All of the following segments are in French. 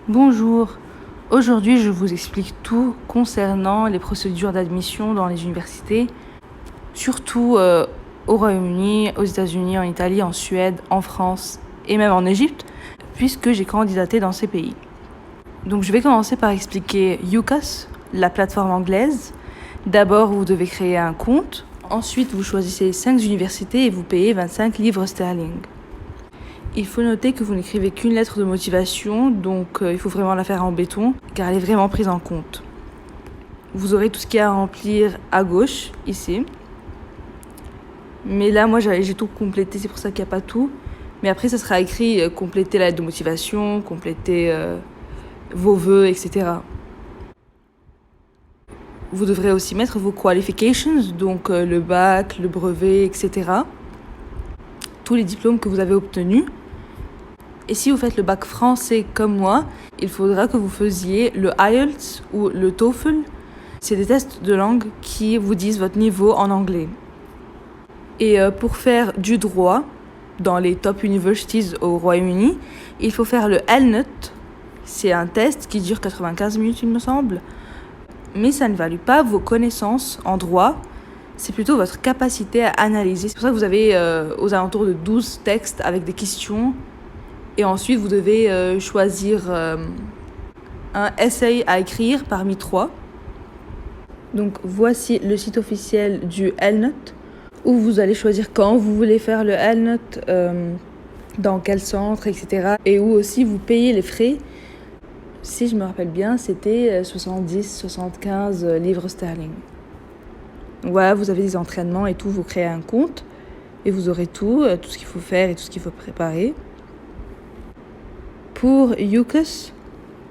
Bonjour, aujourd'hui je vous explique tout concernant les procédures d'admission dans les universités, surtout au Royaume-Uni, aux États-Unis, en Italie, en Suède, en France et même en Égypte, puisque j'ai candidaté dans ces pays. Donc je vais commencer par expliquer UCAS, la plateforme anglaise. D'abord vous devez créer un compte, ensuite vous choisissez 5 universités et vous payez 25 livres sterling. Il faut noter que vous n'écrivez qu'une lettre de motivation, donc il faut vraiment la faire en béton, car elle est vraiment prise en compte. Vous aurez tout ce qu'il y a à remplir à gauche, ici. Mais là, moi, j'ai tout complété, c'est pour ça qu'il n'y a pas tout. Mais après, ça sera écrit compléter la lettre de motivation, compléter vos vœux, etc. Vous devrez aussi mettre vos qualifications, donc le bac, le brevet, etc. Tous les diplômes que vous avez obtenus. Et si vous faites le bac français comme moi, il faudra que vous faisiez le IELTS ou le TOEFL. C'est des tests de langue qui vous disent votre niveau en anglais. Et pour faire du droit dans les top universities au Royaume-Uni, il faut faire le LNUT. C'est un test qui dure 95 minutes, il me semble. Mais ça ne valide pas vos connaissances en droit. C'est plutôt votre capacité à analyser. C'est pour ça que vous avez aux alentours de 12 textes avec des questions. Et ensuite, vous devez choisir un essai à écrire parmi 3. Donc, voici le site officiel du LNUT, où vous allez choisir quand vous voulez faire le LNUT, dans quel centre, etc. Et où aussi vous payez les frais. Si je me rappelle bien, c'était 70-75 livres sterling. Voilà, vous avez des entraînements et tout, vous créez un compte. Et vous aurez tout ce qu'il faut faire et tout ce qu'il faut préparer. Pour UCAS,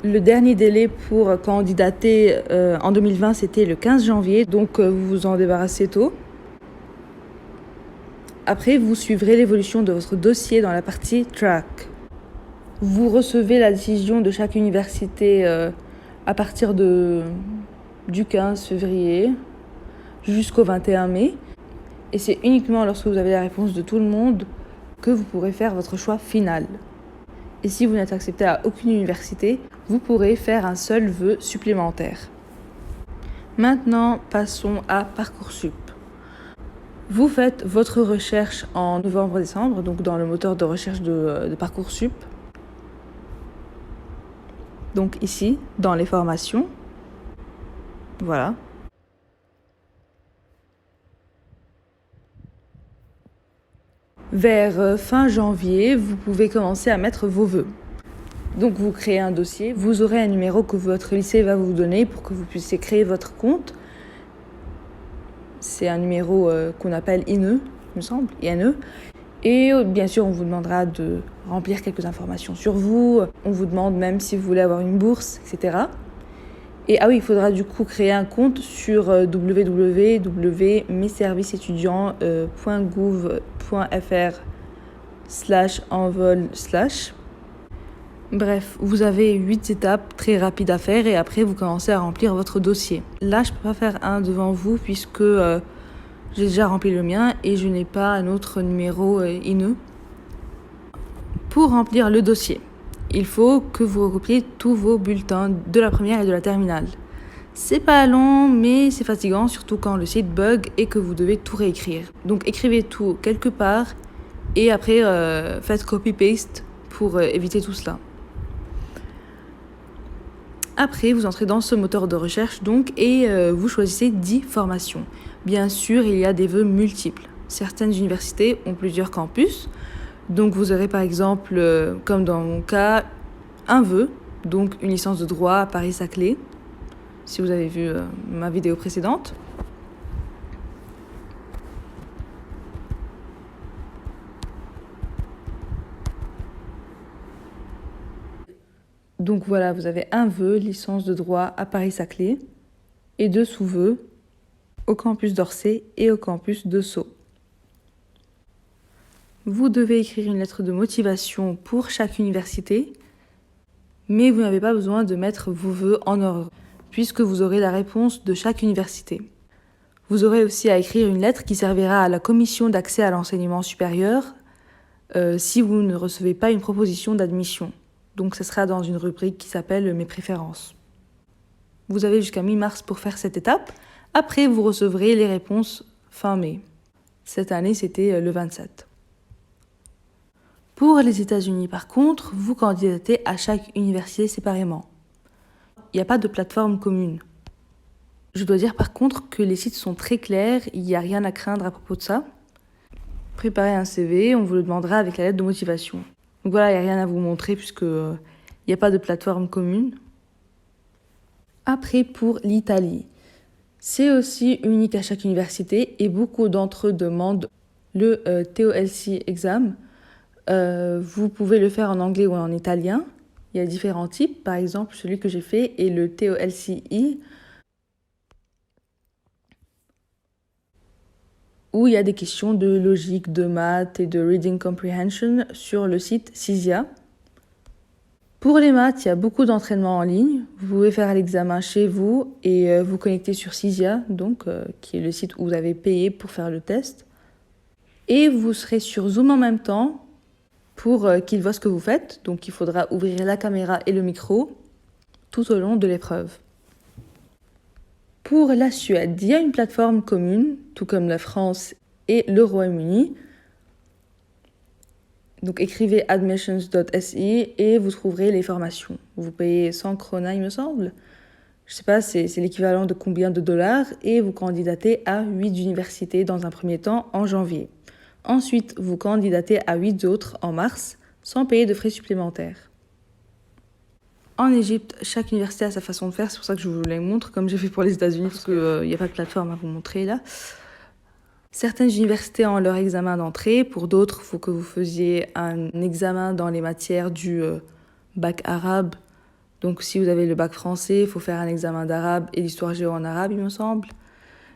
le dernier délai pour candidater en 2020, c'était le 15 janvier, donc vous vous en débarrassez tôt. Après, vous suivrez l'évolution de votre dossier dans la partie track. Vous recevez la décision de chaque université à partir du 15 février jusqu'au 21 mai. Et c'est uniquement lorsque vous avez la réponse de tout le monde que vous pourrez faire votre choix final. Et si vous n'êtes accepté à aucune université, vous pourrez faire un seul vœu supplémentaire. Maintenant, passons à Parcoursup. Vous faites votre recherche en novembre-décembre, donc dans le moteur de recherche de Parcoursup. Donc ici, dans les formations. Voilà. Vers fin janvier, vous pouvez commencer à mettre vos vœux. Donc vous créez un dossier, vous aurez un numéro que votre lycée va vous donner pour que vous puissiez créer votre compte. C'est un numéro qu'on appelle INE, il me semble, INE. Et bien sûr, on vous demandera de remplir quelques informations sur vous. On vous demande même si vous voulez avoir une bourse, etc. Et il faudra du coup créer un compte sur www.meserviceétudiants.gouv.fr/envol/. Bref, vous avez 8 étapes très rapides à faire et après vous commencez à remplir votre dossier. Là, je peux pas faire un devant vous puisque j'ai déjà rempli le mien et je n'ai pas un autre numéro INE. Pour remplir le dossier, il faut que vous recopiez tous vos bulletins de la première et de la terminale. C'est pas long, mais c'est fatigant, surtout quand le site bug et que vous devez tout réécrire. Donc écrivez tout quelque part et après faites copy-paste pour éviter tout cela. Après, vous entrez dans ce moteur de recherche donc et vous choisissez 10 formations. Bien sûr, il y a des vœux multiples. Certaines universités ont plusieurs campus. Donc vous aurez par exemple, comme dans mon cas, un vœu, donc une licence de droit à Paris-Saclay, si vous avez vu ma vidéo précédente. Donc voilà, vous avez un vœu, licence de droit à Paris-Saclay, et 2 sous-vœux au campus d'Orsay et au campus de Sceaux. Vous devez écrire une lettre de motivation pour chaque université, mais vous n'avez pas besoin de mettre vos vœux en ordre, puisque vous aurez la réponse de chaque université. Vous aurez aussi à écrire une lettre qui servira à la commission d'accès à l'enseignement supérieur si vous ne recevez pas une proposition d'admission. Donc ce sera dans une rubrique qui s'appelle Mes préférences. Vous avez jusqu'à mi-mars pour faire cette étape. Après, vous recevrez les réponses fin mai. Cette année, c'était le 27. Pour les États-Unis, par contre, vous candidatez à chaque université séparément. Il n'y a pas de plateforme commune. Je dois dire par contre que les sites sont très clairs, il n'y a rien à craindre à propos de ça. Préparez un CV, on vous le demandera avec la lettre de motivation. Donc voilà, il n'y a rien à vous montrer puisque il n'y a pas de plateforme commune. Après, pour l'Italie, c'est aussi unique à chaque université et beaucoup d'entre eux demandent le TOLC exam. Vous pouvez le faire en anglais ou en italien. Il y a différents types. Par exemple, celui que j'ai fait est le TOLCI, où il y a des questions de logique, de maths et de reading comprehension sur le site CISIA. Pour les maths, il y a beaucoup d'entraînements en ligne. Vous pouvez faire l'examen chez vous et vous connecter sur CISIA, donc, qui est le site où vous avez payé pour faire le test. Et vous serez sur Zoom en même temps pour qu'il voit ce que vous faites. Donc il faudra ouvrir la caméra et le micro tout au long de l'épreuve. Pour la Suède, il y a une plateforme commune, tout comme la France et le Royaume-Uni. Donc écrivez admissions.se et vous trouverez les formations. Vous payez 100 krona, il me semble. Je sais pas, c'est l'équivalent de combien de dollars et vous candidatez à 8 universités dans un premier temps en janvier. Ensuite, vous candidatez à 8 autres en mars sans payer de frais supplémentaires. En Égypte, chaque université a sa façon de faire, c'est pour ça que je vous les montre, comme j'ai fait pour les États-Unis, parce qu'il n'y a pas de plateforme à vous montrer là. Certaines universités ont leur examen d'entrée, pour d'autres, il faut que vous faisiez un examen dans les matières du bac arabe. Donc si vous avez le bac français, il faut faire un examen d'arabe et d'histoire géo en arabe, il me semble.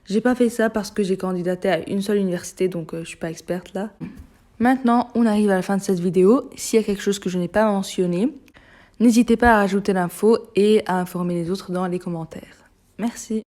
J'ai pas fait ça parce que j'ai candidaté à une seule université, donc je suis pas experte là. Maintenant, on arrive à la fin de cette vidéo. S'il y a quelque chose que je n'ai pas mentionné, n'hésitez pas à rajouter l'info et à informer les autres dans les commentaires. Merci.